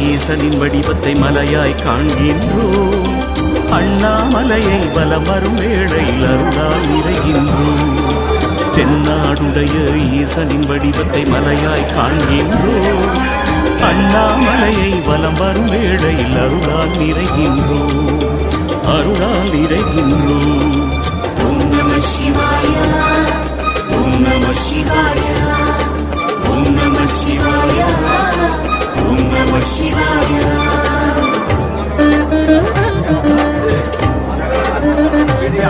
ஈசனின் வடிவத்தை மலையாய் காண்கின்றோம். அண்ணாமலையை வலம் வரும் வேளையில் அருளால் நிறைகின்றோம். தென்னாடுடைய ஈசனின் வடிவத்தை மலையாய் காண்கின்றோம். அண்ணாமலையை வலம் வரும் வேளையில் அருளால் நிறைகின்றோம். அருளால் நிறைகின்றோம். ஓம் நம சிவாய, ஓம் நம சிவாய, ஓம் நம சிவாய, ஓம் நம சிவாய.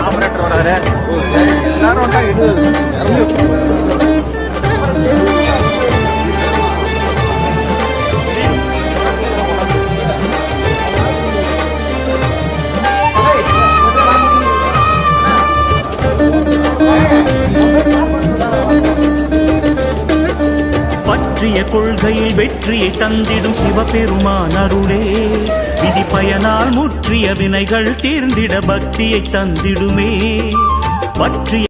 ஆபரேட்டர் வராரு எல்லாரும் பற்றிய கொள்கையில் வெற்றியை தந்திடும் சிவபெருமான் அருளே விதி பயனால் முற்றிய வினைகள் தீர்ந்திட பக்தியை தந்திடுமே. பற்றிய